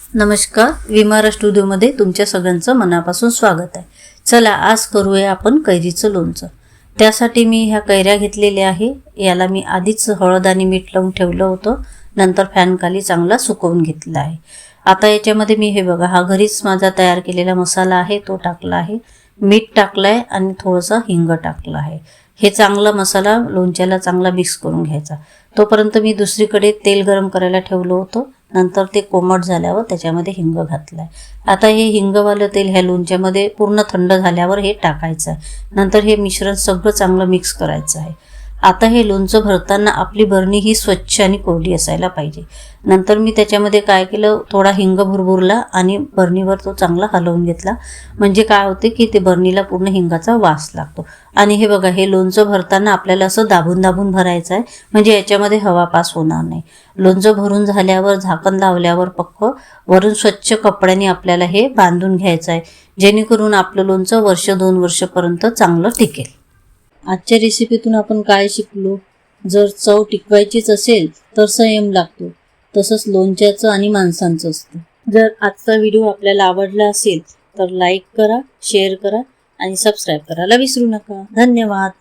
नमस्कार, विमारा स्टुडिओमध्ये तुमच्या सगळ्यांचं मनापासून स्वागत आहे। चला आज करूया आपण कैरीचं लोणचं। त्यासाठी मी ह्या कैऱ्या घेतलेल्या आहे। याला मी आधीच हळद आणि मीठ लावून ठेवलं होतं, नंतर फॅन खाली चांगला सुकवून घेतला आहे। आता याच्यामध्ये मी हे बघा, हा घरीच माझा तयार केलेला मसाला आहे तो टाकला आहे, मीठ टाकलाय आणि थोडासा हिंग टाकला आहे। हे चांगला मसाला लोणच्याला चांगला मिक्स करून घ्यायचा। तोपर्यंत मी दुसरीकडे तेल गरम करायला ठेवलं होतं, नंतर ते कोमट झाल्यावर त्याच्यामध्ये हिंग घातलाय। आता हे हिंगवालं तेल ह्या लोणच्यामध्ये पूर्ण थंड झाल्यावर हे टाकायचं आहे। नंतर हे मिश्रण सगळं चांगलं मिक्स करायचं आहे। आता हे लोणचं भरताना आपली बरणी ही स्वच्छ आणि कोरडी असायला पाहिजे। नंतर मी त्याच्यामध्ये काय केलं, थोडा हिंग भुरभुरला आणि बरणीवर तो चांगला हलवून घेतला। म्हणजे काय होते की ते बरणीला पूर्ण हिंगाचा वास लागतो। आणि हे बघा, हे लोणचं भरताना आपल्याला असं दाबून दाबून भरायचं आहे, म्हणजे याच्यामध्ये हवा पास होणार नाही। लोणचं भरून झाल्यावर झाकण लावल्यावर पक्क वरून स्वच्छ कपड्याने आपल्याला हे बांधून घ्यायचं आहे, जेणेकरून आपलं लोणचं वर्ष 2 वर्षापर्यंत चांगलं टिकेल। आजच्या रेसिपीतून आपण काय शिकलो, जर चव टिकवायचीच असेल तर संयम लागतो, तसंच लोणच्याचं आणि माणसांचं असतं। जर आजचा व्हिडिओ आपल्याला आवडला असेल तर लाईक करा, शेअर करा आणि सबस्क्राईब करायला विसरू नका। धन्यवाद।